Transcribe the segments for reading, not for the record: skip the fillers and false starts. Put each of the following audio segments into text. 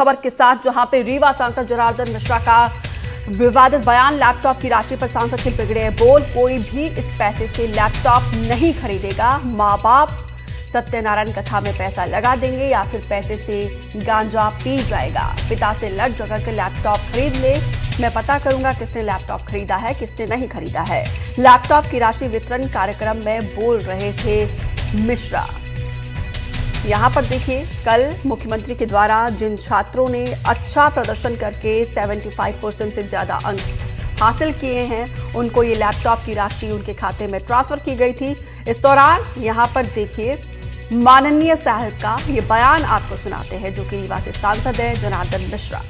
खबर के साथ, जहां पे रीवा सांसद जनार्दन मिश्रा का विवादित बयान, लैपटॉप की राशि पर सांसद के बिगड़े बोल। कोई भी इस पैसे से लैपटॉप नहीं खरीदेगा। माँ बाप सत्यनारायण कथा में पैसा लगा देंगे या फिर पैसे से गांजा पी जाएगा। पिता से लड़ झगड़ कर लैपटॉप खरीद ले, मैं पता करूंगा किसने लैपटॉप खरीदा है, किसने नहीं खरीदा है। लैपटॉप की राशि वितरण कार्यक्रम में बोल रहे थे मिश्रा। यहां पर देखिए, कल मुख्यमंत्री के द्वारा जिन छात्रों ने अच्छा प्रदर्शन करके 75% से ज्यादा अंक हासिल किए हैं, उनको ये लैपटॉप की राशि उनके खाते में ट्रांसफर की गई थी। इस दौरान यहां पर देखिए, माननीय साहब का ये बयान आपको सुनाते हैं, जो कि रीवा से सांसद है जनार्दन मिश्रा।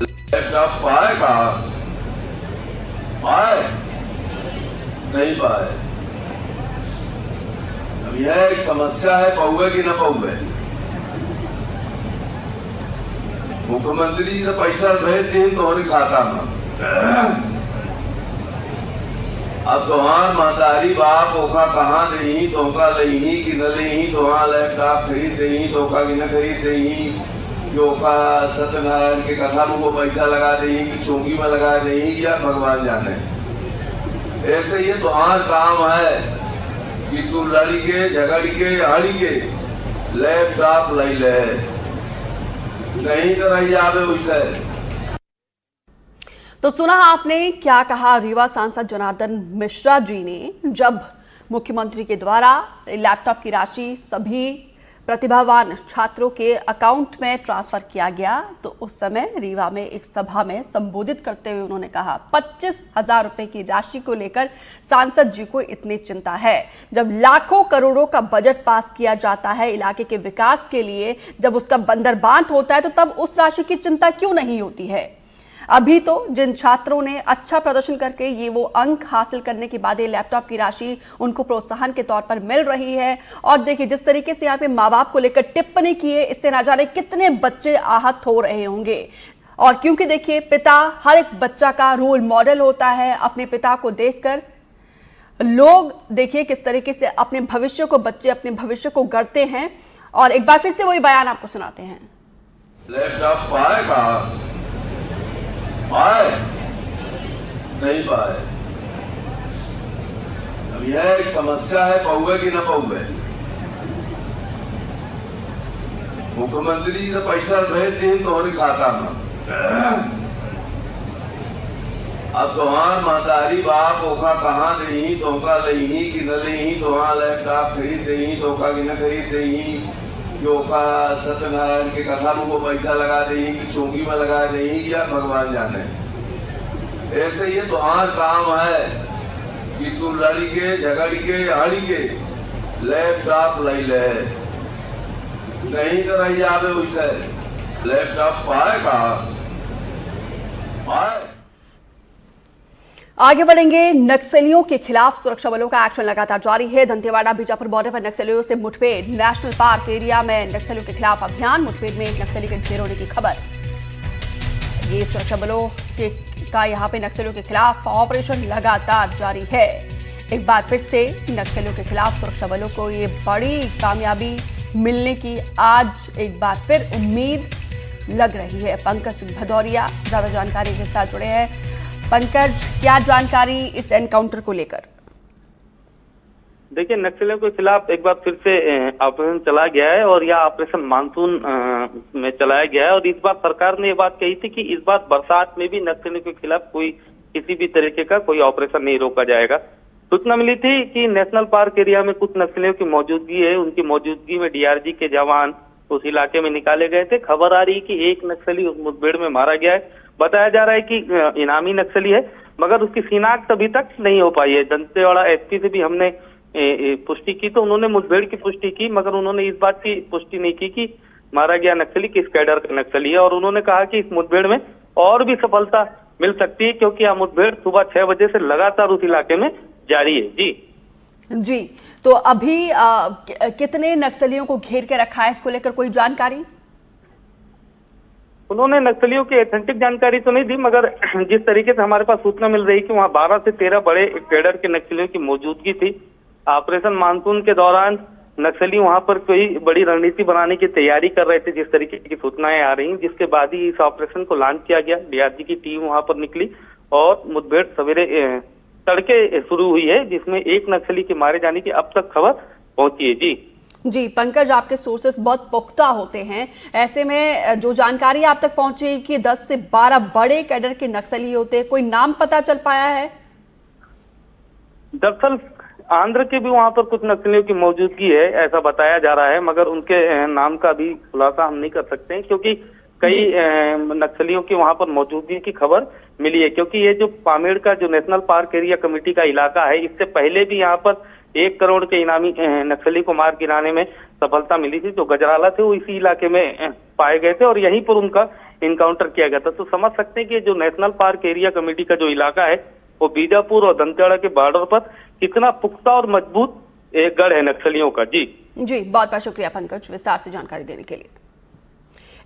लैपटॉप पाएगा, पाए नहीं पाए, अब यह एक समस्या है, पाऊए कि न पाऊए। मुख्यमंत्री जी से पैसा भेज दी तुम्हारी खाता में, अब तुम्हार महतारी बाप ओखा कहाँ दही, तोका लही कि न लही, तुम्हारा लैपटॉप खरीद दही, तोका कि न खरीद दही, जो का सत्यनारायण के कथा में वो पैसा लगा दही कि चौकी में लगा दही, या भगवान जाने। ऐसे ये तुम्हार काम है कि तू लड़ी के झगड़ के हड़ी के लैपटॉप लाई ले, नहीं तो रही जावे वैसे। तो सुना आपने क्या कहा रीवा सांसद जनार्दन मिश्रा जी ने, जब मुख्यमंत्री के द्वारा लैपटॉप की राशि सभी प्रतिभावान छात्रों के अकाउंट में ट्रांसफर किया गया, तो उस समय रीवा में एक सभा में संबोधित करते हुए उन्होंने कहा 25,000 रुपए की राशि को लेकर सांसद जी को इतनी चिंता है। जब लाखों करोड़ों का बजट पास किया जाता है इलाके के विकास के लिए, जब उसका बंदरबांट होता है, तो तब उस राशि की चिंता क्यों नहीं होती है। अभी तो जिन छात्रों ने अच्छा प्रदर्शन करके ये वो अंक हासिल करने के बाद ये लैपटॉप की राशि उनको प्रोत्साहन के तौर पर मिल रही है। और देखिए, जिस तरीके से यहाँ पे माँ बाप को लेकर टिप्पणी की है, इससे ना जाने कितने बच्चे आहत हो रहे होंगे। और क्योंकि देखिए, पिता हर एक बच्चा का रोल मॉडल होता है। अपने पिता को देखकर लोग देखिए किस तरीके से अपने भविष्य को, बच्चे अपने भविष्य को गढ़ते हैं। और एक बार फिर से वही बयान आपको सुनाते हैं। लैपटॉप पाएगा, पाए नहीं पाए, अब यह एक समस्या है, पाऊए कि न पाऊए। मुख्यमंत्री जी से पैसा भेज दी तुम्हारी खाता में, अब तुम्हार महतारी बाप ओखा कहाँ दही, तोका लही कि न लही, तुम्हारा लैपटॉप खरीद दही, तोका कि न खरीद दही, जो का सत्यनारायण के कथा में वो पैसा लगा दही कि चौकी में लगा दही, या भगवान जाने। ऐसे ये तुम्हार काम है कि तू लड़ी के झगड़ के हड़ी के लैपटॉप लाई ले, नहीं तो रही जावे वैसे। लैपटॉप पाएगा, पाए। आगे बढ़ेंगे। नक्सलियों के खिलाफ सुरक्षा बलों का एक्शन लगातार जारी है। दंतेवाड़ा बीजापुर बॉर्डर पर नक्सलियों से मुठभेड़। नेशनल पार्क एरिया में नक्सलियों के खिलाफ अभियान। मुठभेड़ में एक नक्सली के ढेर होने की खबर। ये सुरक्षा बलों का यहाँ पे नक्सलियों के खिलाफ ऑपरेशन लगातार जारी है। एक बार फिर से नक्सलियों के खिलाफ सुरक्षा बलों को ये बड़ी कामयाबी मिलने की आज एक बार फिर उम्मीद लग रही है। पंकज सिंह भदौरिया ज्यादा जानकारी के साथ जुड़े हैं। पंकज, क्या जानकारी इस एनकाउंटर को लेकर? देखिए, नक्सलियों के खिलाफ एक बार फिर से ऑपरेशन चला गया है और यह ऑपरेशन मानसून में चलाया गया है। और इस बार सरकार ने ये बात कही थी कि इस बार बरसात में भी नक्सलियों के खिलाफ कोई किसी भी तरीके का कोई ऑपरेशन नहीं रोका जाएगा। सूचना मिली थी कि नेशनल पार्क एरिया में कुछ नक्सलियों की मौजूदगी है। उनकी मौजूदगी में डीआरजी के जवान उस इलाके में निकाले गए थे। खबर आ रही है कि एक नक्सली उस मुठभेड़ में मारा गया है। बताया जा रहा है कि इनामी नक्सली है, मगर उसकी शिनाख्त अभी तक नहीं हो पाई है। दंतेवाड़ा एसपी से भी हमने पुष्टि की, तो उन्होंने मुठभेड़ की पुष्टि की, मगर उन्होंने इस बात की पुष्टि नहीं की कि मारा गया नक्सली किस कैडर का नक्सली है। और उन्होंने कहा कि इस मुठभेड़ में और भी सफलता मिल सकती है, क्योंकि यह मुठभेड़ सुबह 6 बजे से लगातार उस इलाके में जारी है। जी, तो अभी कितने नक्सलियों को घेर के रखा है, इसको लेकर कोई जानकारी? उन्होंने नक्सलियों की ऑथेंटिक जानकारी तो नहीं दी, मगर जिस तरीके से हमारे पास सूचना मिल रही कि वहाँ 12 से 13 बड़े कैडर के नक्सलियों की मौजूदगी थी। ऑपरेशन मानसून के दौरान नक्सली वहां पर कोई बड़ी रणनीति बनाने की तैयारी कर रहे थे, जिस तरीके की सूचनाएं आ रही, जिसके बाद ही इस ऑपरेशन को लॉन्च किया गया। डीआरजी की टीम वहां पर निकली और मुठभेड़ सवेरे तड़के शुरू हुई है, जिसमें एक नक्सली के मारे जाने की अब तक खबर पहुंची है। जी पंकज, आपके सोर्सेस बहुत पुख्ता होते हैं, ऐसे में जो जानकारी आप तक पहुंची कि 10 से 12 बड़े कैडर के नक्सली होते हैं, कोई नाम पता चल पाया है? दरअसल आंध्र के भी वहां पर कुछ नक्सलियों की मौजूदगी है, ऐसा बताया जा रहा है, मगर उनके नाम का भी खुलासा हम नहीं कर सकते हैं, क्योंकि कई नक्सलियों की वहां पर मौजूदगी की खबर मिली है। क्योंकि ये जो पामेड़ का जो नेशनल पार्क एरिया कमेटी का इलाका है, इससे पहले भी यहाँ पर 1 करोड़ के इनामी नक्सली को मार गिराने में सफलता मिली थी। जो गजराला थे वो इसी इलाके में पाए गए थे और यहीं पर उनका इनकाउंटर किया गया था। तो समझ सकते हैं कि जो नेशनल पार्क एरिया कमेटी का जो इलाका है वो बीजापुर और दंतेवाड़ा के बॉर्डर पर कितना पुख्ता और मजबूत एक गढ़ है नक्सलियों का। जी बहुत बहुत शुक्रिया पंकज, विस्तार से जानकारी देने के लिए।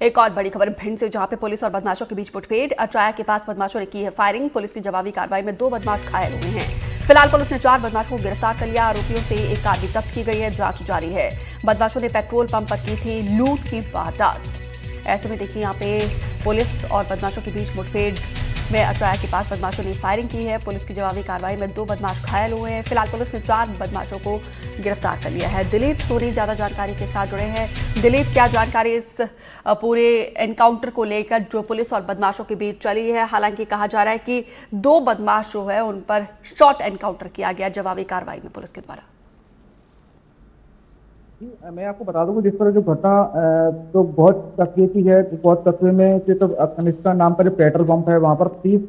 एक और बड़ी खबर भिंड से, जहां पे पुलिस और बदमाशों के बीच मुठभेड़। अचाया के पास बदमाशों ने की है फायरिंग। पुलिस की जवाबी कार्रवाई में 2 बदमाश घायल हुए हैं। फिलहाल पुलिस ने 4 बदमाशों को गिरफ्तार कर लिया। आरोपियों से एक कार भी जब्त की गई है, जांच जारी है। बदमाशों ने पेट्रोल पंप पर की थी लूट की वारदात। ऐसे में देखिए यहाँ पे पुलिस और बदमाशों के बीच मुठभेड़ में अचाया के पास बदमाशों ने फायरिंग की है। पुलिस की जवाबी कार्रवाई में 2 बदमाश घायल हुए हैं। फिलहाल पुलिस ने 4 बदमाशों को गिरफ्तार कर लिया है। दिलीप सोनी ज्यादा जानकारी के साथ जुड़े हैं। दिलीप, क्या जानकारी इस पूरे एनकाउंटर को लेकर जो पुलिस और बदमाशों के बीच चली है? हालांकि कहा जा रहा है कि 2 बदमाश जो है उन पर शॉर्ट एनकाउंटर किया गया जवाबी कार्रवाई में पुलिस के द्वारा। मैं आपको बता दूं कि जिस तरह जो घटना तो बहुत तकलीफ की है, बहुत तकलीफ में कि तो अफगानिस्तान नाम का जो पेट्रोल पंप है वहां पर 30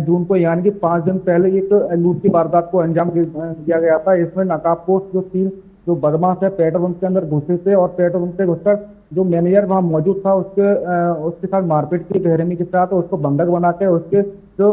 जून को यानी कि 5 दिन पहले एक लूट की वारदात को अंजाम दिया गया था। इसमें नकाबपोश जो 3 जो बदमाश है पेट्रोल पंप के अंदर घुसे थे और पेट्रोल पंप से घुसकर जो मैनेजर वहां मौजूद था उसके साथ मारपीट की बेरहमी के साथ, उसको बंधक बना के उसके जो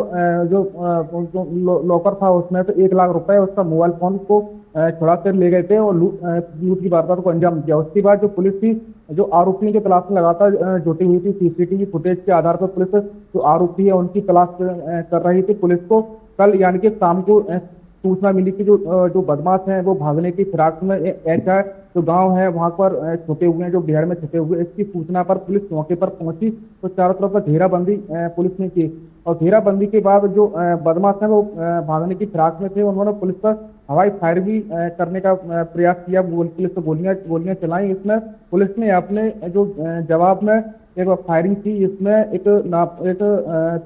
लॉकर था उसमें तो 1 लाख रुपए उसका मोबाइल फोन को छुड़ा कर ले गए थे और लूट की वारदात को अंजाम दिया। उसके बाद जो पुलिस थी जो आरोपियों की तलाश में लगातार जुटी हुई थी, सीसीटीवी फुटेज के आधार पर पुलिस जो आरोपी है उनकी तलाश कर रही थी। पुलिस को कल यानी कि शाम को सूचना मिली कि जो बदमाश हैं वो भागने की फिराक में ऐसा जो गांव है वहां पर छुपे हुए हैं, जो बिहार में छुपे हुए। इसकी सूचना पर पुलिस मौके पर पहुंची तो चारों तरफ पर घेराबंदी पुलिस ने की और घेराबंदी के बाद जो बदमाश हैं वो भागने की फिराक में थे। उन्होंने पुलिस पर हवाई फायर भी करने का प्रयास किया, पुलिस को गोलियां चलाई। इसमें पुलिस ने अपने जो जवाब में एक फायरिंग की। इसमें एक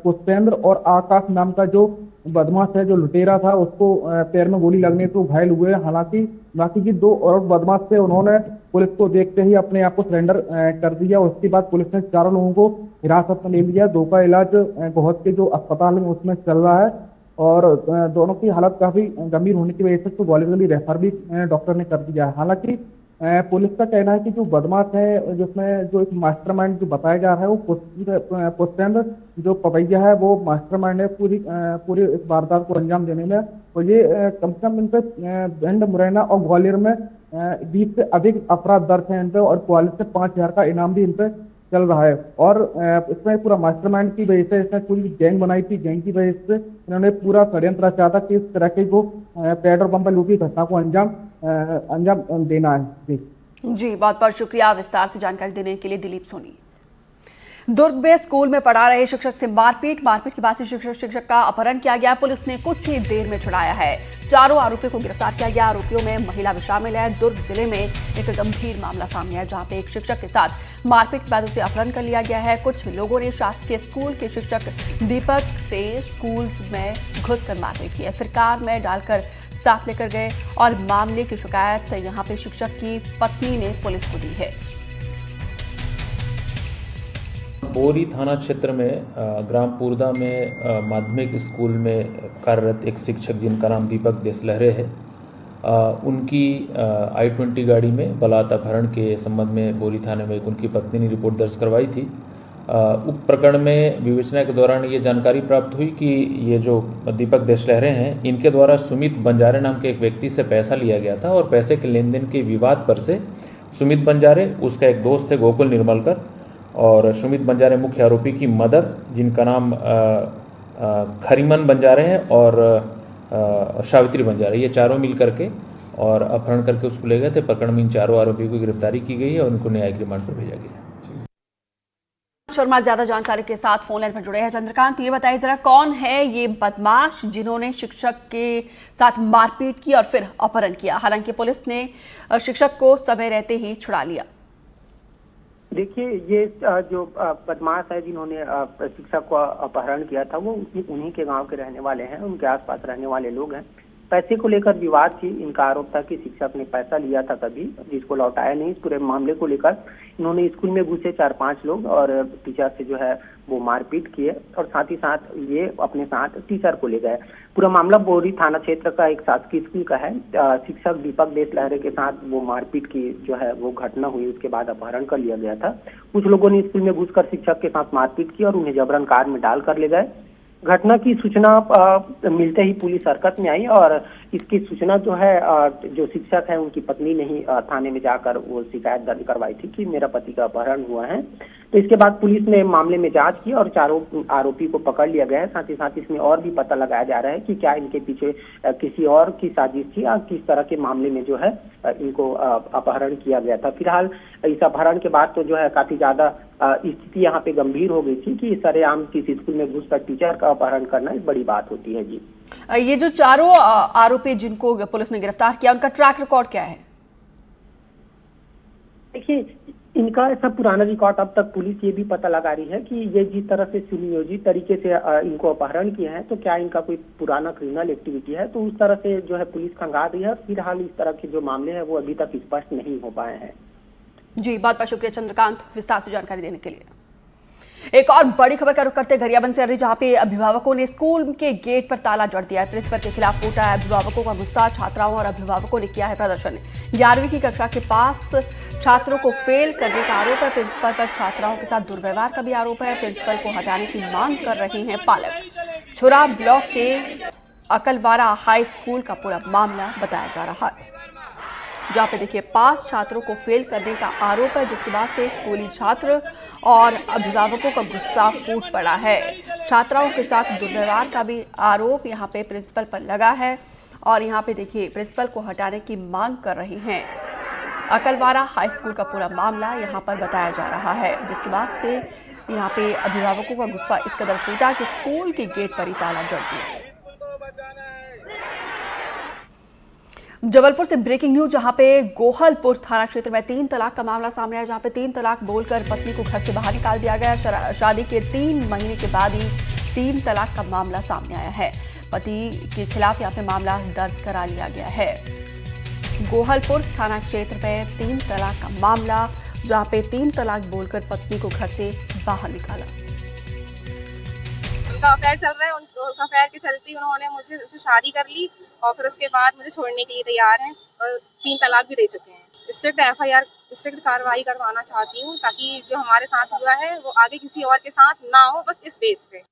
पुष्पेंद्र और आकाश नाम का जो बदमाश है, जो लुटेरा था, उसको पैर में गोली लगने से घायल हुए। हालांकि बाकी की 2 और बदमाश थे, उन्होंने पुलिस को देखते ही अपने आप को सरेंडर कर दिया। उसके बाद पुलिस ने 4 लोगों को हिरासत में ले लिया। 2 का इलाज बहुत के जो अस्पताल में उसमें चल रहा है और दोनों की हालत काफी गंभीर होने की वजह से तो ग्वालियर के लिए रेफर भी डॉक्टर ने कर दिया है। हालांकि पुलिस का कहना है कि जो बदमाश है जिसमें जो एक मास्टरमाइंड जो बताया जा रहा है वो पुष्पेंद्र जो पवैया है वो मास्टरमाइंड है पूरी इस वारदात को अंजाम देने में। तो ये कम से कम इन पे भिंड, मुरैना और ग्वालियर में 20 से अधिक अपराध दर्ज है इन पे और ग्वालियर से 5000 का इनाम भी इन पे चल रहा है। और इसमें पूरा मास्टरमाइंड की वजह से इसने पूरी गैंग बनाई थी। गैंग की वजह से इन्होंने पूरा षड्यंत्र रचा था कि इस तरह के जो पेट्रोल पंप पर लूट की घटना को अंजाम देना है। जी बहुत बहुत शुक्रिया विस्तार से जानकारी देने के लिए दिलीप सोनी। दुर्ग में स्कूल में पढ़ा रहे शिक्षक से मारपीट के बाद शिक्षक का अपहरण किया गया। पुलिस ने कुछ ही देर में छुड़ाया है। 4 आरोपियों को गिरफ्तार किया गया। आरोपियों में महिला भी शामिल है। दुर्ग जिले में एक गंभीर मामला सामने आया जहां पे एक शिक्षक के साथ मारपीट के बाद उसे अपहरण कर लिया गया है। कुछ लोगों ने शासकीय स्कूल के शिक्षक दीपक से स्कूल में घुसकर मारपीट की है, फिर कार में डालकर साथ लेकर गए और मामले की शिकायत यहाँ पे शिक्षक की पत्नी ने पुलिस को दी है। बोरी थाना क्षेत्र में ग्राम पुरदा में माध्यमिक स्कूल में कार्यरत एक शिक्षक जिनका नाम दीपक देसलहरे है, उनकी I-20 गाड़ी में बलात् अपहरण के संबंध में बोरी थाने में उनकी पत्नी ने रिपोर्ट दर्ज करवाई थी। उक्त प्रकरण में विवेचना के दौरान ये जानकारी प्राप्त हुई कि ये जो दीपक देसलहरे हैं इनके द्वारा सुमित बंजारे नाम के एक व्यक्ति से पैसा लिया गया था और पैसे के लेन देन के विवाद पर से सुमित बंजारे, उसका एक दोस्त है गोकुल निर्मलकर और सुमित बंजारे मुख्य आरोपी की मदर जिनका नाम खरीमन बंजारे हैं और सावित्री बंजारे, ये चारों मिल करके और अपहरण करके उसको ले गए थे। प्रकरण में इन चारों आरोपियों की गिरफ्तारी की गई है और उनको न्यायिक रिमांड पर भेजा गया है। शर्मा ज्यादा जानकारी के साथ फोन लाइन पर जुड़े हैं। चंद्रकांत, ये बताइए जरा, कौन है ये बदमाश जिन्होंने शिक्षक के साथ मारपीट की और फिर अपहरण किया? हालांकि पुलिस ने शिक्षक को समय रहते ही छुड़ा लिया। देखिए, ये जो बदमाश है जिन्होंने शिक्षक को अपहरण किया था, वो उन्हीं के गांव के रहने वाले हैं, उनके आसपास रहने वाले लोग हैं। पैसे को लेकर विवाद थी। इनका आरोप था कि शिक्षक ने पैसा लिया था तभी, जिसको लौटाया नहीं। इस पूरे मामले को लेकर इन्होंने स्कूल में घुसे 4-5 लोग और टीचर से जो है वो मारपीट किए और साथ ही साथ ये अपने साथ टीचर को ले गए। पूरा मामला बोरी थाना क्षेत्र का एक शासकीय स्कूल का है। शिक्षक दीपक देशलहरे के साथ वो मारपीट की जो है वो घटना हुई। उसके बाद अपहरण कर लिया गया था। कुछ लोगों ने स्कूल में घुसकर शिक्षक के साथ मारपीट की और उन्हें जबरन कार में डालकर ले गए। घटना की सूचना मिलते ही पुलिस हरकत में आई और इसकी सूचना जो है जो शिक्षक है उनकी पत्नी ने ही थाने में जाकर वो शिकायत दर्ज करवाई थी कि मेरा पति का अपहरण हुआ है। तो इसके बाद पुलिस ने मामले में जांच की और चारों आरोपी को पकड़ लिया गया है। साथ ही साथ इसमें और भी पता लगाया जा रहा है कि क्या इनके पीछे किसी और की साजिश थी या किस तरह के मामले में जो है इनको अपहरण किया गया था। फिलहाल इस अपहरण के बाद तो जो है काफी ज्यादा स्थिति यहाँ पे गंभीर हो गई थी कि सरेआम किसी स्कूल में घुसकर टीचर का अपहरण करना एक बड़ी बात होती है। जी, ये जो चारों आरोपी जिनको पुलिस ने गिरफ्तार किया, उनका ट्रैक रिकॉर्ड क्या है? देखिए, इनका ऐसा पुराना रिकॉर्ड अब तक पुलिस ये भी पता लगा रही है कि ये जिस तरह से सुनियोजित तरीके से इनको अपहरण किया है तो क्या इनका कोई पुराना क्रिमिनल एक्टिविटी है, तो उस तरह से जो है पुलिस खंगाल रही है। फिलहाल इस तरह के जो मामले हैं वो अभी तक स्पष्ट नहीं हो पाए हैं। जी, बहुत बहुत शुक्रिया चंद्रकांत विस्तार से जानकारी देने के लिए। एक और बड़ी खबर का रुख करते गरियाबंद से, जहां पे अभिभावकों ने स्कूल के गेट पर ताला जड़ दिया है। प्रिंसिपल के खिलाफ फूटा है अभिभावकों का गुस्सा। छात्राओं और अभिभावकों ने किया है प्रदर्शन। 11वीं की कक्षा के पास छात्रों को फेल करने का आरोप है। प्रिंसिपल पर छात्राओं के साथ दुर्व्यवहार का भी आरोप है। प्रिंसिपल को हटाने की मांग कर रहे हैं पालक। छुरा ब्लॉक के अकलवारा हाई स्कूल का पूरा मामला बताया जा रहा है, जहाँ पे देखिए पास छात्रों को फेल करने का आरोप है, जिसके बाद से स्कूली छात्र और अभिभावकों का गुस्सा फूट पड़ा है। छात्राओं के साथ दुर्व्यवहार का भी आरोप यहाँ पे प्रिंसिपल पर लगा है और यहाँ पे देखिए प्रिंसिपल को हटाने की मांग कर रही हैं। अकलवारा हाई स्कूल का पूरा मामला यहाँ पर बताया जा रहा है, जिसके बाद से यहाँ पे अभिभावकों का गुस्सा इस कदर फूटा कि स्कूल के गेट पर ही ताला जड़ दिया। जबलपुर से ब्रेकिंग न्यूज, जहां पे गोहलपुर थाना क्षेत्र में 3 तलाक का मामला सामने आया, जहां पे 3 तलाक बोलकर पत्नी को घर से बाहर निकाल दिया गया। शादी के 3 महीने के बाद ही 3 तलाक का मामला सामने आया है। पति के खिलाफ यहाँ पे मामला दर्ज करा लिया गया है। गोहलपुर थाना क्षेत्र में 3 तलाक का मामला, जहां पे 3 तलाक बोलकर पत्नी को घर से बाहर निकाला। उनका अफेयर चल रहा है, उस अफेयर के चलते उन्होंने मुझे शादी कर ली और फिर उसके बाद मुझे छोड़ने के लिए तैयार हैं और 3 तलाक भी दे चुके हैं। स्ट्रिक्ट कार्रवाई करवाना चाहती हूँ ताकि जो हमारे साथ हुआ है वो आगे किसी और के साथ ना हो, बस इस बेस पे।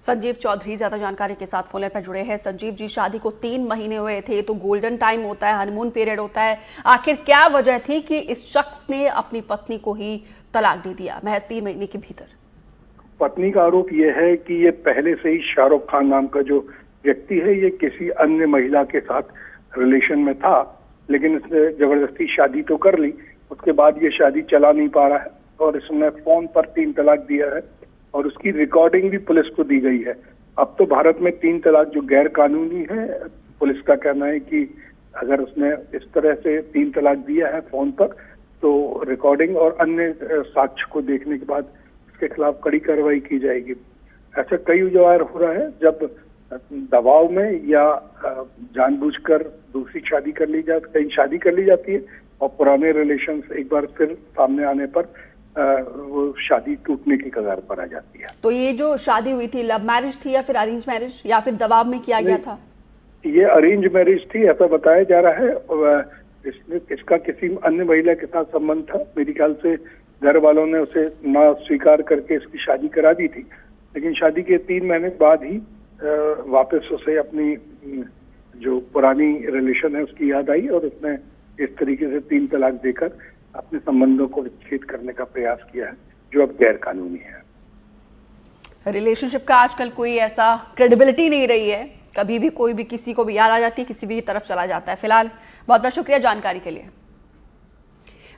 संजीव चौधरी ज्यादा जानकारी के साथ फोन पर जुड़े हैं। संजीव जी, शादी को 3 महीने हुए थे तो गोल्डन टाइम होता है, हनीमून पीरियड होता है। आखिर क्या वजह थी कि इस शख्स ने अपनी पत्नी को ही तलाक दे दिया महज 3 महीने के भीतर? पत्नी का आरोप यह है कि ये पहले से ही शाहरुख खान नाम का जो व्यक्ति है ये किसी अन्य महिला के साथ रिलेशन में था, लेकिन इसने जबरदस्ती शादी तो कर ली। उसके बाद ये शादी चला नहीं पा रहा है और इसने फोन पर 3 तलाक दिया है और उसकी रिकॉर्डिंग भी पुलिस को दी गई है। अब तो भारत में 3 तलाक जो गैर कानूनी है, पुलिस का कहना है कि अगर उसने इस तरह से 3 तलाक दिया है फोन पर तो रिकॉर्डिंग और अन्य साक्ष्य को देखने के बाद इसके खिलाफ कड़ी कार्रवाई की जाएगी। ऐसा कई बार हो रहा है जब दबाव में या जानबूझकर दूसरी शादी कर ली जाती, कहीं शादी कर ली जाती है और पुराने रिलेशंस एक बार फिर सामने आने पर वो शादी टूटने की कगार पर आ जाती है। तो ये जो शादी हुई थी लव मैरिज थी या फिर अरेंज मैरिज या फिर दबाव में किया गया था? ये अरेंज मैरिज थी ऐसा बताया जा रहा है। इसका किसी अन्य महिला के साथ संबंध था। मेरे ख्याल से घर वालों ने उसे ना स्वीकार करके इसकी शादी करा दी थी, लेकिन शादी के 3 महीने बाद ही वापस उसे अपनी जो पुरानी रिलेशन है उसकी याद आई और उसने इस तरीके से 3 तलाक देकर अपने संबंधों को विच्छेद करने का प्रयास किया है, जो अब गैर कानूनी है। रिलेशनशिप का आजकल कोई ऐसा क्रेडिबिलिटी नहीं रही है कभी भी कोई भी किसी को भी याद आ जाती है, किसी भी तरफ चला जाता है। फिलहाल बहुत बहुत शुक्रिया जानकारी के लिए।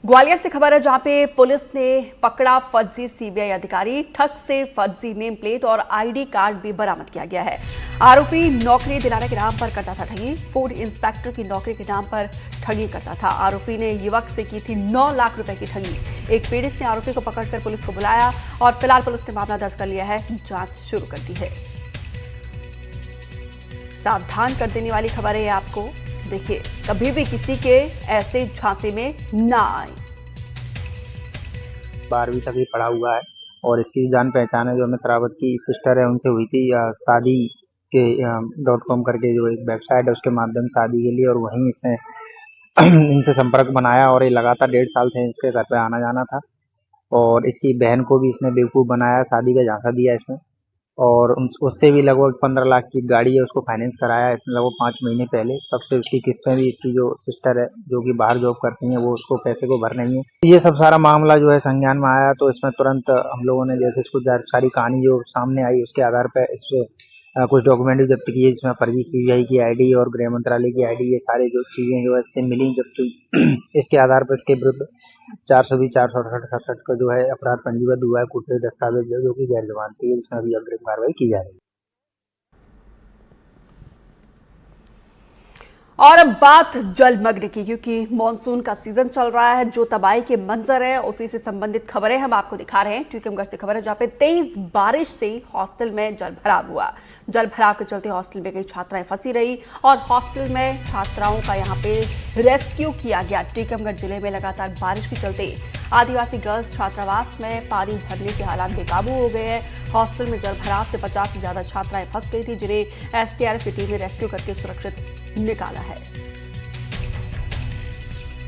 ग्वालियर से खबर है जहां पे पुलिस ने पकड़ा फर्जी सीबीआई अधिकारी। ठग से फर्जी नेम प्लेट और आईडी कार्ड भी बरामद किया गया है। आरोपी नौकरी दिलाने के नाम पर करता था ठगी। फूड इंस्पेक्टर की नौकरी के नाम पर ठगी करता था। आरोपी ने युवक से की थी 9 लाख रुपए की ठगी। एक पीड़ित ने आरोपी को पकड़कर पुलिस को बुलाया और फिलहाल पुलिस ने मामला दर्ज कर लिया है, जांच शुरू कर दी है। सावधान कर देने वाली खबर है आपको। देखिए, कभी भी किसी के ऐसे झांसे में ना आए। 12वीं तक ही पढ़ा हुआ है और इसकी जान पहचान है जो अमित रावत की सिस्टर है, उनसे हुई थी शादी के .com करके जो एक वेबसाइट है उसके माध्यम से शादी के लिए, और वहीं इसने इनसे संपर्क बनाया और ये लगातार 1.5 साल से इसके घर पे आना जाना था। और इसकी बहन को भी इसने बेवकूफ़ बनाया, शादी का झांसा दिया इसमें, और उससे भी लगभग 15 लाख की गाड़ी है उसको फाइनेंस कराया इसने लगभग 5 महीने पहले। तब से उसकी किस्तें भी, इसकी जो सिस्टर है जो कि बाहर जॉब करती हैं वो उसको पैसे को भर नहीं है। ये सब सारा मामला जो है संज्ञान में आया तो इसमें तुरंत हम लोगों ने जैसे इसको सारी कहानी जो सामने आई उसके आधार पर इस पर कुछ डॉक्यूमेंट भी जब्त किए, जिसमें फर्जी सीबीआई की आईडी और गृह मंत्रालय की आईडी, ये सारे जो चीज़ें जो है इससे मिली जब्त हुई। इसके आधार पर इसके विरुद्ध 420, 468 का जो है अपराध पंजीबद्ध हुआ है, कुछ दस्तावेज जो कि गैर जमानती है, जिसमें अभी अग्रिम कार्रवाई की जा रही है। और अब बात जलमग्न की, क्योंकि मॉनसून का सीजन चल रहा है। जो तबाही के मंजर है उसी से संबंधित खबरें हम आपको दिखा रहे हैं। टीकमगढ़ से खबर है जहां पे तेज बारिश से हॉस्टल में जलभराव हुआ। जलभराव के चलते हॉस्टल में कई छात्राएं फंसी रही और हॉस्टल में छात्राओं का यहां पे रेस्क्यू किया गया। टीकमगढ़ जिले में लगातार बारिश के चलते आदिवासी गर्ल्स छात्रावास में पानी भरने से हालात बेकाबू हो गए हैं। हॉस्टल में जलभराव से 50 से ज्यादा छात्राएं फंस गई थी, जिन्हें एसडीआरएफ की टीम ने रेस्क्यू करके सुरक्षित निकाला है।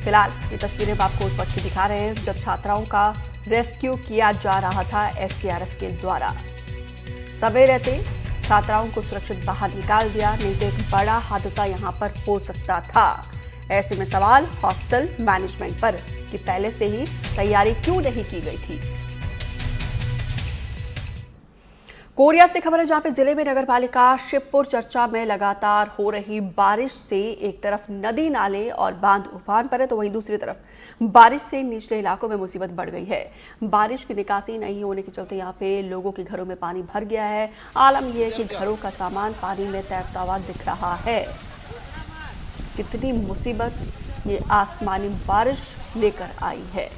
फिलहाल ये तस्वीरें हम आपको उस वक्त की दिखा रहे हैं जब छात्राओं का रेस्क्यू किया जा रहा था एसडीआरएफ के द्वारा। समय रहते छात्राओं को सुरक्षित बाहर निकाल दिया, नहीं तो एक बड़ा हादसा यहां पर हो सकता था। ऐसे में सवाल हॉस्टल मैनेजमेंट पर कि पहले से ही तैयारी क्यों नहीं की गई थी। कोरिया से खबर है जहां पे जिले में नगरपालिका शिवपुर चर्चा में लगातार हो रही बारिश से एक तरफ नदी नाले और बांध उफान पर है, तो वहीं दूसरी तरफ बारिश से निचले इलाकों में मुसीबत बढ़ गई है। बारिश की निकासी नहीं होने के चलते यहां पे लोगों के घरों में पानी भर गया है। आलम यह है कि घरों का सामान पानी में तैरता हुआ दिख रहा है। कितनी मुसीबत ये आसमानी बारिश लेकर आई है।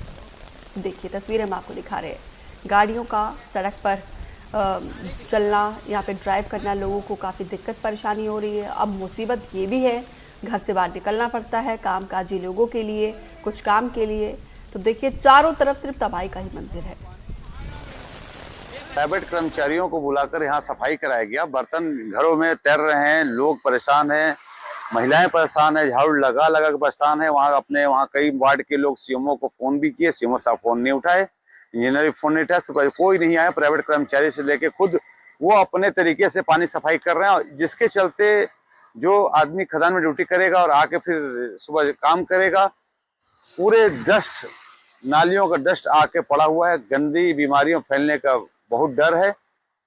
देखिए तस्वीरें हम आपको दिखा रहे हैं। गाड़ियों का सड़क पर चलना, यहाँ पे ड्राइव करना लोगों को काफ़ी दिक्कत परेशानी हो रही है। अब मुसीबत ये भी है, घर से बाहर निकलना पड़ता है कामकाजी लोगों के लिए, कुछ काम के लिए। तो देखिए चारों तरफ सिर्फ तबाही का ही मंजर है। प्राइवेट कर्मचारियों को बुलाकर यहाँ सफाई कराया गया। बर्तन घरों में तैर रहे हैं, लोग परेशान हैं, महिलाएं परेशान है, झाड़ू लगा के परेशान है। वहाँ कई वार्ड के लोग सीएमओ को फोन भी किए, सीएमओ साहब फोन नहीं उठाए, इंजीनियर भी फोन नहीं उठाया, कोई नहीं आया। प्राइवेट कर्मचारी से लेके खुद वो अपने तरीके से पानी सफाई कर रहे हैं, जिसके चलते जो आदमी खदान में ड्यूटी करेगा और आके फिर सुबह काम करेगा, पूरे डस्ट, नालियों का डस्ट आके पड़ा हुआ है। गंदी बीमारियों फैलने का बहुत डर है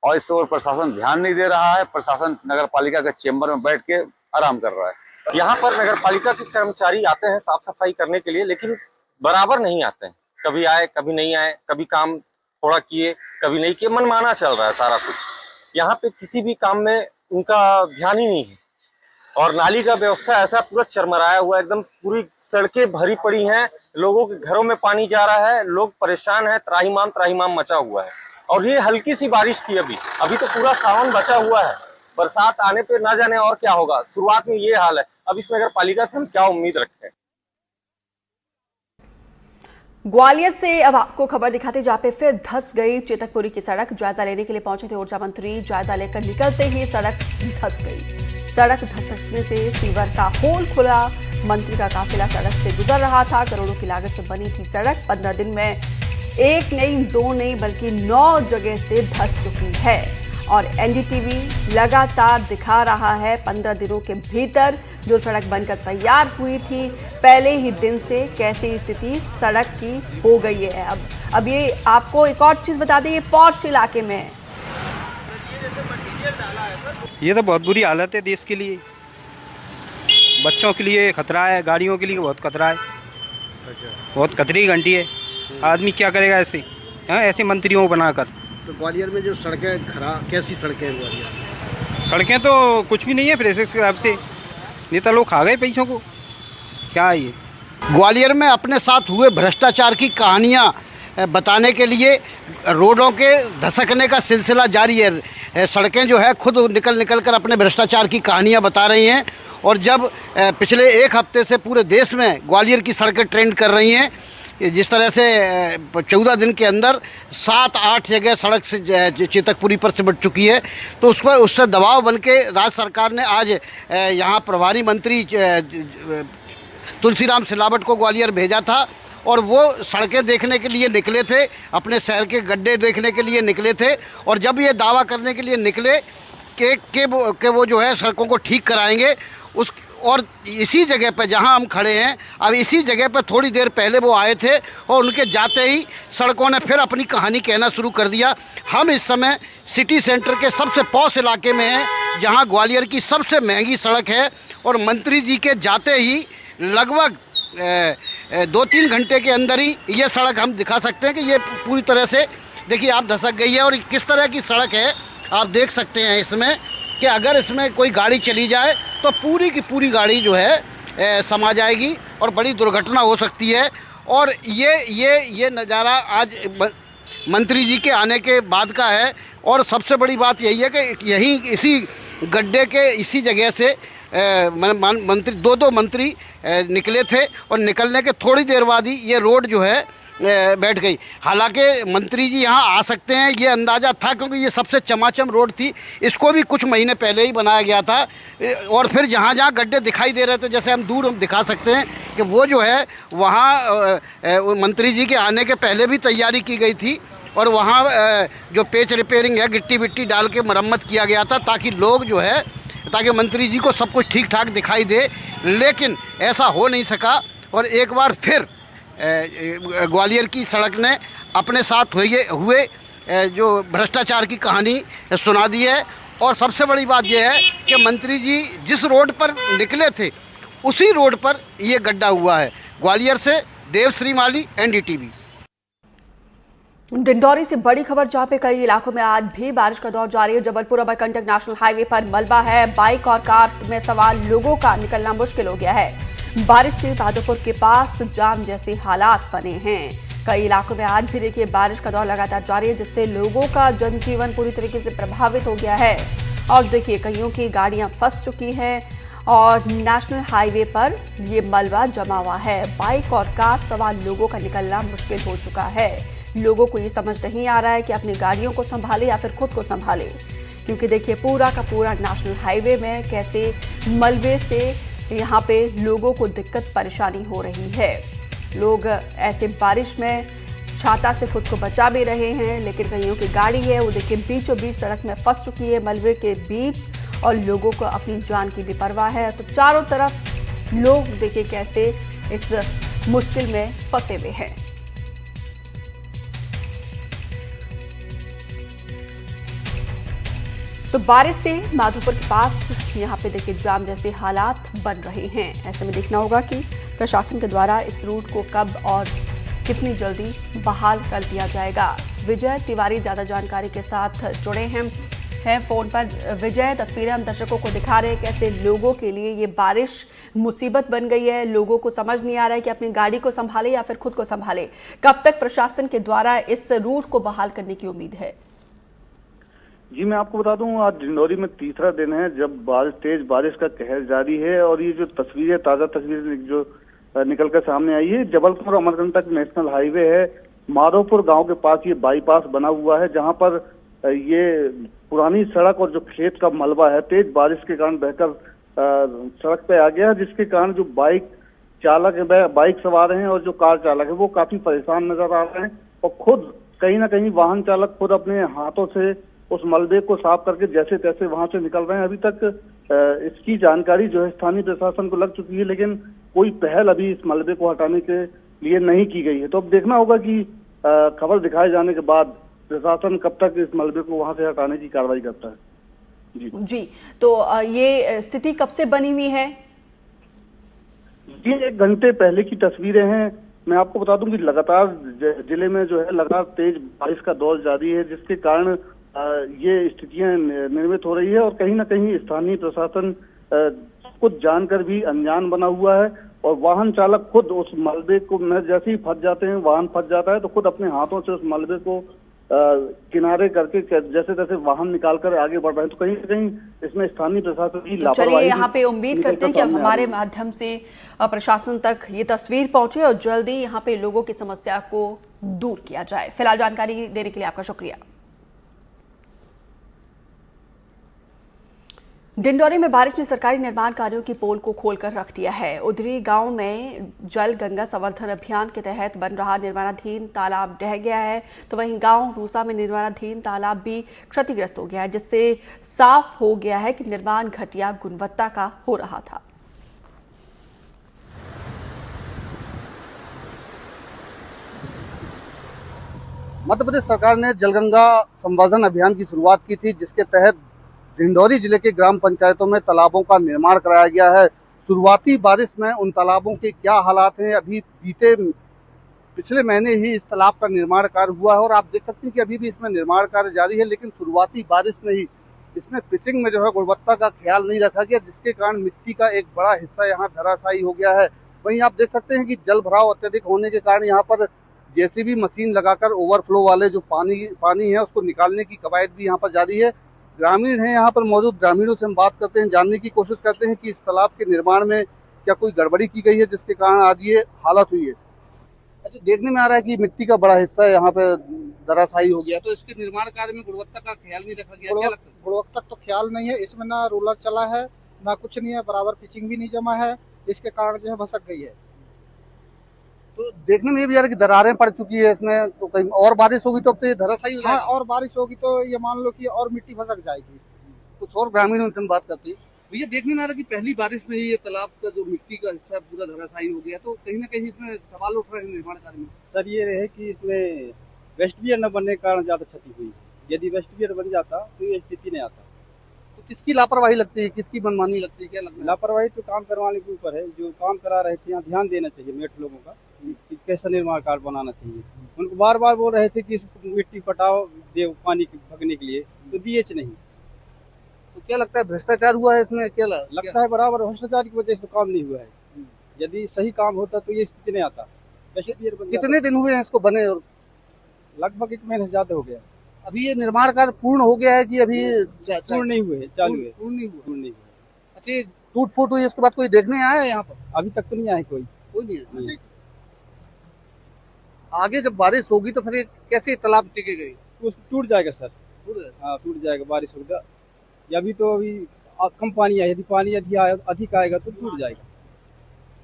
और इस ओर प्रशासन ध्यान नहीं दे रहा है। प्रशासन नगर पालिका के चेंबर में बैठ के आराम कर रहा है। यहाँ पर नगर पालिका के कर्मचारी आते हैं साफ सफाई करने के लिए, लेकिन बराबर नहीं आते हैं। कभी आए कभी नहीं आए, कभी काम थोड़ा किए कभी नहीं किए, मनमाना चल रहा है सारा कुछ। यहाँ पे किसी भी काम में उनका ध्यान ही नहीं है। और नाली का व्यवस्था ऐसा पूरा चरमराया हुआ है, एकदम पूरी सड़कें भरी पड़ी हैं, लोगों के घरों में पानी जा रहा है, लोग परेशान है, त्राहिमाम मचा हुआ है। और ये हल्की सी बारिश थी, अभी तो पूरा सावन बचा हुआ है। बरसात आने पे ना जाने और क्या होगा। शुरुआत में ये हाल है, अब इस नगर पालिका से हम क्या उम्मीद रखते हैं। ग्वालियर से अब आपको खबर दिखाते जहां पे फिर धंस गई चेतकपुरी की सड़क। जायजा लेने के लिए पहुंचे थे ऊर्जा मंत्री, जायजा लेकर निकलते ही सड़क धंस गई। सड़क धंसने से सीवर का होल खुला। मंत्री का काफिला सड़क से गुजर रहा था। करोड़ों की लागत से बनी थी सड़क 15 दिन में एक नहीं, दो नहीं, बल्कि 9 जगह से धंस चुकी है। और एनडीटीवी लगातार दिखा रहा है 15 दिनों के भीतर जो सड़क बनकर तैयार हुई थी, पहले ही दिन से कैसी स्थिति सड़क की हो गई है। अब ये आपको एक और चीज बता दें, ये पॉश इलाके में है। ये तो बहुत बुरी हालत है देश के लिए, बच्चों के लिए खतरा है, गाड़ियों के लिए बहुत खतरा है। बहुत खतरे की घंटी है। आदमी क्या करेगा ऐसे, हाँ, ऐसे मंत्रियों को बनाकर। तो ग्वालियर में जो सड़कें खराब, कैसी सड़कें हैं ग्वालियर? सड़कें तो कुछ भी नहीं है फिर ऐसे हिसाब से, नेता लोग खा गए पैसों को, क्या है ये। ग्वालियर में अपने साथ हुए भ्रष्टाचार की कहानियां बताने के लिए रोडों के धसकने का सिलसिला जारी है। सड़कें जो है खुद निकल कर अपने भ्रष्टाचार की कहानियां बता रही हैं। और जब पिछले एक हफ्ते से पूरे देश में ग्वालियर की सड़कें ट्रेंड कर रही हैं, जिस तरह से 14 दिन के अंदर 7-8 जगह सड़क से चेतकपुरी पर सिमट चुकी है, तो उससे दबाव बन के राज्य सरकार ने आज यहाँ प्रभारी मंत्री तुलसीराम सिलावट को ग्वालियर भेजा था। और वो सड़कें देखने के लिए निकले थे, अपने शहर के गड्ढे देखने के लिए निकले थे। और जब ये दावा करने के लिए निकले कि वो जो है सड़कों को ठीक कराएंगे, और इसी जगह पर जहां हम खड़े हैं, अब इसी जगह पर थोड़ी देर पहले वो आए थे और उनके जाते ही सड़कों ने फिर अपनी कहानी कहना शुरू कर दिया। हम इस समय सिटी सेंटर के सबसे पॉश इलाके में हैं, जहां ग्वालियर की सबसे महंगी सड़क है। और मंत्री जी के जाते ही लगभग 2-3 घंटे के अंदर ही ये सड़क हम दिखा सकते हैं कि ये पूरी तरह से, देखिए आप, धसक गई है। और किस तरह की सड़क है आप देख सकते हैं इसमें, कि अगर इसमें कोई गाड़ी चली जाए तो पूरी की पूरी गाड़ी जो है समा जाएगी और बड़ी दुर्घटना हो सकती है। और ये नज़ारा आज मंत्री जी के आने के बाद का है। और सबसे बड़ी बात यही है कि यहीं इसी गड्ढे के इसी जगह से मंत्री दो मंत्री निकले थे और निकलने के थोड़ी देर बाद ही ये रोड जो है बैठ गई। हालांकि मंत्री जी यहाँ आ सकते हैं ये अंदाज़ा था, क्योंकि ये सबसे चमाचम रोड थी, इसको भी कुछ महीने पहले ही बनाया गया था। और फिर जहाँ जहाँ गड्ढे दिखाई दे रहे थे, जैसे हम दूर दिखा सकते हैं कि वो जो है वहाँ मंत्री जी के आने के पहले भी तैयारी की गई थी। और वहाँ जो पेच रिपेयरिंग है, गिट्टी विट्टी डाल के मरम्मत किया गया था, ताकि लोग जो है, ताकि मंत्री जी को सब कुछ ठीक ठाक दिखाई दे। लेकिन ऐसा हो नहीं सका। और एक बार फिर ग्वालियर की सड़क ने अपने साथ हुए जो भ्रष्टाचार की कहानी सुना दी है। और सबसे बड़ी बात यह है कि मंत्री जी जिस रोड पर निकले थे उसी रोड पर ये गड्ढा हुआ है। ग्वालियर से देवश्री माली, NDTV। डिंडौरी से बड़ी खबर, जहां पे कई इलाकों में आज भी बारिश का दौर जारी है। जबलपुर अमरकंटक नेशनल हाईवे पर मलबा है, बाइक और कार में सवार लोगों का निकलना मुश्किल हो गया है। बारिश से माधोपुर के पास जाम जैसे हालात बने हैं। कई इलाकों में आज भी देखिए बारिश का दौर लगातार जारी है, जिससे लोगों का जनजीवन पूरी तरीके से प्रभावित हो गया है। और देखिए कईयों की गाड़ियां फंस चुकी हैं और नेशनल हाईवे पर ये मलबा जमा हुआ है। बाइक और कार सवार लोगों का निकलना मुश्किल हो चुका है। लोगों को ये समझ नहीं आ रहा है कि अपनी गाड़ियों को संभाले या फिर खुद को संभाले, क्योंकि देखिए पूरा का पूरा नेशनल हाईवे में कैसे मलबे से यहाँ पे लोगों को दिक्कत परेशानी हो रही है। लोग ऐसे बारिश में छाता से खुद को बचा भी रहे हैं, लेकिन कईयों की गाड़ी है वो देखिए बीचों बीच सड़क में फंस चुकी है मलबे के बीच, और लोगों को अपनी जान की भी परवाह है। तो चारों तरफ लोग देखिए कैसे इस मुश्किल में फंसे हुए हैं। तो बारिश से माधोपुर के पास यहाँ पे देखिए जाम जैसे हालात बन रहे हैं। ऐसे में देखना होगा कि प्रशासन के द्वारा इस रूट को कब और कितनी जल्दी बहाल कर दिया जाएगा। विजय तिवारी ज्यादा जानकारी के साथ जुड़े हैं फोन पर। विजय, तस्वीरें हम दर्शकों को दिखा रहे हैं कैसे लोगों के लिए ये बारिश मुसीबत बन गई है। लोगों को समझ नहीं आ रहा है कि अपनी गाड़ी को संभाले या फिर खुद को संभाले। कब तक प्रशासन के द्वारा इस रूट को बहाल करने की उम्मीद है? जी, मैं आपको बता दूं, आज डिंडौरी में तीसरा दिन है जब तेज बारिश का कहर जारी है। और ये जो तस्वीरें, ताजा तस्वीरें जो निकल कर सामने आई है, जबलपुर अमरकंटक नेशनल हाईवे है, माधोपुर गांव के पास ये बाईपास बना हुआ है, जहां पर ये पुरानी सड़क और जो खेत का मलबा है तेज बारिश के कारण बहकर सड़क पे आ गया, जिसके कारण जो बाइक चालक है, बाइक सवार हैं और जो कार चालक है वो काफी परेशान नजर आ रहे हैं। और खुद कहीं ना कहीं वाहन चालक खुद अपने हाथों से उस मलबे को साफ करके जैसे तैसे वहां से निकल रहे हैं। अभी तक इसकी जानकारी जो है स्थानीय प्रशासन को लग चुकी है, लेकिन कोई पहल अभी इस मलबे को हटाने के लिए नहीं की गई है। तो अब देखना होगा कि खबर दिखाए जाने के बाद प्रशासन कब तक इस मलबे को वहां से हटाने की कार्रवाई करता है। जी, तो ये स्थिति कब से बनी हुई है? ये 1 घंटे पहले की तस्वीरें हैं। मैं आपको बता दूं कि लगातार जिले में जो है लगातार तेज बारिश का दौर जारी है, जिसके कारण ये स्थितियां निर्मित हो रही है और कहीं ना कहीं स्थानीय प्रशासन कुछ जानकर भी अनजान बना हुआ है और वाहन चालक खुद उस मलबे को में जैसे ही फंस जाते हैं, वाहन फंस जाता है तो खुद अपने हाथों से उस मलबे को किनारे करके जैसे तैसे वाहन निकालकर आगे बढ़ रहे हैं। तो कहीं ना कहीं इसमें स्थानीय प्रशासन की तो लापरवाही। चलिए यहाँ पे उम्मीद करते हैं कि अब हमारे माध्यम से प्रशासन तक ये तस्वीर पहुंचे और जल्दी यहाँ पे लोगों की समस्या को दूर किया जाए। फिलहाल जानकारी देने के लिए आपका शुक्रिया। डिंडौरी में बारिश ने सरकारी निर्माण कार्यों की पोल को खोलकर रख दिया है। उधरी गांव में जल गंगा संवर्धन अभियान के तहत बन रहा निर्माणाधीन तालाब ढह गया है, तो वहीं गांव रूसा में निर्माणाधीन तालाब भी क्षतिग्रस्त हो गया है, जिससे साफ हो गया है कि निर्माण घटिया गुणवत्ता का हो रहा था। मध्य प्रदेश सरकार ने जलगंगा संवर्धन अभियान की शुरुआत की थी, जिसके तहत डिंडौरी जिले के ग्राम पंचायतों में तालाबों का निर्माण कराया गया है। शुरुआती बारिश में उन तालाबों के क्या हालात हैं, अभी पिछले महीने ही इस तालाब का निर्माण कार्य हुआ है और आप देख सकते हैं कि अभी भी इसमें निर्माण कार्य जारी है, लेकिन शुरुआती बारिश में ही इसमें पिचिंग में जो है गुणवत्ता का ख्याल नहीं रखा गया, जिसके कारण मिट्टी का एक बड़ा हिस्सा यहाँ धराशायी हो गया है। वहीं आप देख सकते हैं कि जल भराव अत्यधिक होने के कारण यहाँ पर जेसीबी मशीन लगाकर ओवरफ्लो वाले जो पानी है उसको निकालने की कवायद भी यहाँ पर जारी है। ग्रामीण हैं यहाँ पर मौजूद, ग्रामीणों से हम बात करते हैं, जानने की कोशिश करते हैं कि इस तालाब के निर्माण में क्या कोई गड़बड़ी की गई है जिसके कारण आज ये हालत हुई है। अच्छा, देखने में आ रहा है कि मिट्टी का बड़ा हिस्सा यहाँ पे धराशायी हो गया, तो इसके निर्माण कार्य में गुणवत्ता का ख्याल नहीं रखा गया, क्या लगता है? गुणवत्ता तो ख्याल नहीं है, इसमें ना रोलर चला है ना कुछ नहीं है, बराबर पिचिंग भी नहीं जमा है, इसके कारण जो है भसक गई है। तो देखने में ये भी आ रहा है कि दरारें पड़ चुकी है इसमें, तो कहीं और बारिश होगी तो अब तो ये धराशायी हो जाएगा। हाँ, और बारिश होगी तो ये मान लो कि और मिट्टी भसक जाएगी। कुछ और ग्रामीणों से बात करते हैं, ये देखने में आ रहा है कि पहली बारिश में ही ये तालाब का जो मिट्टी का हिस्सा पूरा धराशायी हो गया, तो कहीं ना कहीं इसमें सवाल उठ रहे हैं निर्माण कार्य में। सर ये रहे कि इसमें वेस्ट बियर न बनने के कारण ज्यादा क्षति हुई। यदि वेस्ट बियर बन जाता तो ये स्थिति नहीं आता। तो किसकी लापरवाही लगती है, किसकी मनमानी लगती है, क्या लगता है? लापरवाही तो काम करवाने के ऊपर है, जो काम करा रहे थे यहाँ ध्यान देना चाहिए मेट लोगों का कि कैसा निर्माण कार्य बनाना चाहिए। उनको बार बार बोल रहे थे कि इस मिट्टी पटाओ दे पानी भगने के लिए, तो दिए नहीं। तो क्या लगता है भ्रष्टाचार हुआ है इसमें? क्या लगता है बराबर भ्रष्टाचार की वजह से काम नहीं हुआ है। यदि सही काम होता तो ये स्थिति नहीं आता। कितने दिन हुए हैं इसको बने? और लगभग 1 महीने से ज्यादा हो गया। अभी ये निर्माण कार्य पूर्ण हो गया है कि अभी पूर्ण नहीं हुए, चालू है? पूर्ण नहीं हुआ। अच्छा, टूट फूट हुई इसके बाद कोई देखने आया है यहाँ पर? अभी तक तो नहीं आए, कोई नहीं है। आगे जब बारिश होगी तो फिर कैसे तालाब टिकेगा? टूट जाएगा सर, हाँ टूट जाएगा। बारिश होगा अभी तो अभी कम पानी है, यदि पानी अधिक आएगा तो टूट जाएगा।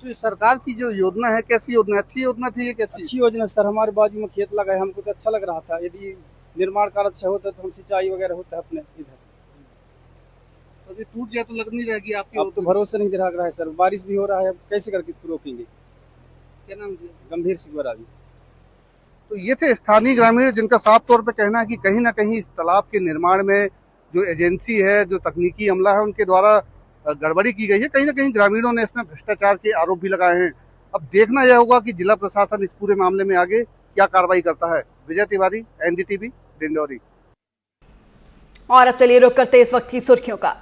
तो ये सरकार की जो योजना है, कैसी योजना? अच्छी योजना थी ये? कैसी अच्छी योजना सर? हमारे बाजू में खेत लगा है, हमको तो अच्छा लग रहा था। यदि निर्माण कार्य अच्छा होता तो हम सिंचाई वगैरह होता है अपने इधर। तो अभी टूट जाए तो लग नहीं रहेगी आपकी? अब तो भरोसा नहीं दिला रहा है सर, बारिश भी हो रहा है, कैसे करके इसको रोकेंगे? क्या नाम? गंभीर सिंह बरावी। तो ये थे स्थानीय ग्रामीण जिनका साफ तौर पे कहना है कि कहीं ना कहीं इस तालाब के निर्माण में जो एजेंसी है, जो तकनीकी अमला है, उनके द्वारा गड़बड़ी की गई है। कहीं ना कहीं ग्रामीणों ने इसमें भ्रष्टाचार के आरोप भी लगाए हैं। अब देखना यह होगा कि जिला प्रशासन इस पूरे मामले में आगे क्या कार्रवाई करता है। विजय तिवारी, NDTV, डिंडौरी। और अब चलिए रुक करते इस वक्त की सुर्खियों का।